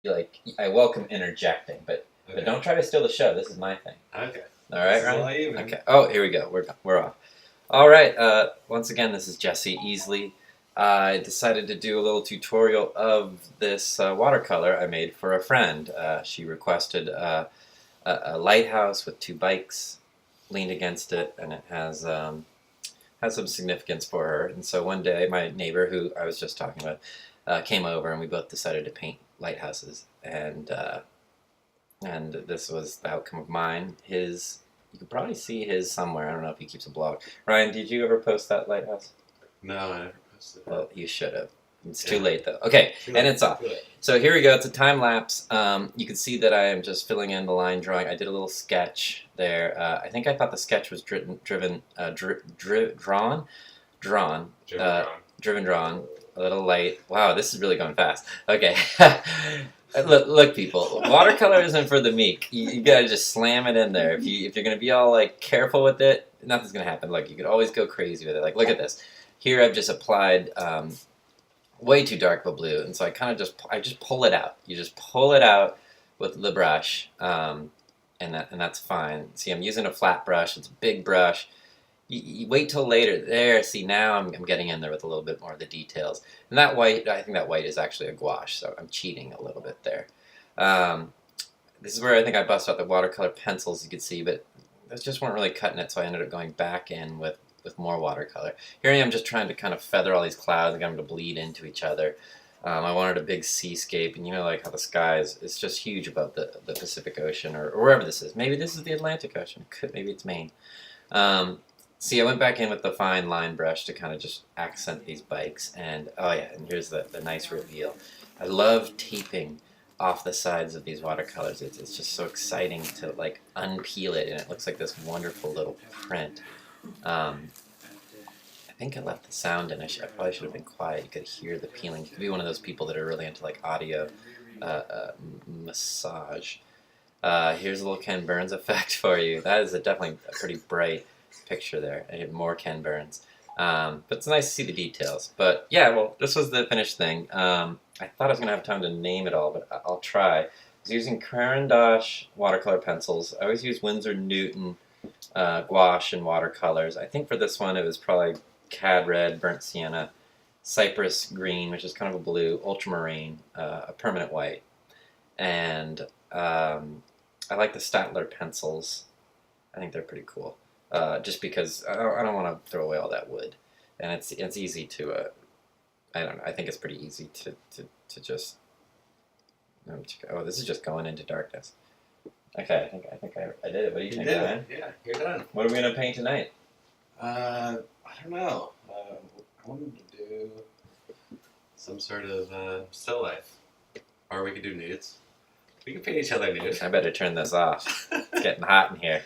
I welcome interjecting, but don't try to steal the show. This is my thing. Okay. All right, Ryan? Okay. Oh, here we go. We're off. All right. Once again, this is Jesse Easley. I decided to do a little tutorial of this watercolor I made for a friend. She requested a lighthouse with 2 bikes leaned against it, and it has some significance for her. And so one day, my neighbor, who I was just talking about, came over, and we both decided to paint lighthouses. And this was the outcome of mine. You could probably see his somewhere. I don't know if he keeps a blog. Ryan, did you ever post that lighthouse? No, I never posted it. Well, you should have. It's too late, though. Okay, and it's off. So here we go. It's a time lapse. You can see that I am just filling in the line drawing. I did a little sketch there. I think I thought the sketch was drawn. A little light. Wow, this is really going fast. Okay. Look, people. Watercolor isn't for the meek. You gotta just slam it in there. If you're gonna be all like careful with it, nothing's gonna happen. Like, you could always go crazy with it. Like, look at this. Here I've just applied way too dark of a blue, and so I just pull it out. You just pull it out with the brush, and that's fine. See, I'm using a flat brush. It's a big brush. You wait till later. There, see, now I'm getting in there with a little bit more of the details. And that white, I think that white is actually a gouache, so I'm cheating a little bit there. This is where I think I bust out the watercolor pencils, you could see, but those just weren't really cutting it, so I ended up going back in with more watercolor. Here I am just trying to kind of feather all these clouds and get them to bleed into each other. I wanted a big seascape, and you know, like how the sky is just huge above the Pacific Ocean, or wherever this is. Maybe this is the Atlantic Ocean. Maybe it's Maine. See, I went back in with the fine line brush to kind of just accent these bikes, and oh yeah, and here's the nice reveal. I love taping off the sides of these watercolors. It's just so exciting to like unpeel it, and it looks like this wonderful little print. I think I left the sound in. I probably should have been quiet. You could hear the peeling. You could be one of those people that are really into like audio massage. Here's a little Ken Burns effect for you. That is definitely a pretty bright picture there. I had more Ken Burns. But it's nice to see the details. But yeah, well, this was the finished thing. I thought I was going to have time to name it all, but I'll try. I was using Caran d'Ache watercolor pencils. I always use Winsor Newton gouache and watercolors. I think for this one it was probably Cad Red, Burnt Sienna, Cypress Green, which is kind of a blue, Ultramarine, a permanent white. And I like the Staedtler pencils. I think they're pretty cool. Just because I don't want to throw away all that wood, and it's easy to I don't know. I think it's pretty easy to just. Oh, this is just going into darkness. Okay, I think I did it. What do you think, Ryan? Yeah, you're done. What are we gonna paint tonight? I don't know. I wanted to do some sort of still life, or we could do nudes. We can paint each other nude. I better turn this off. It's getting hot in here.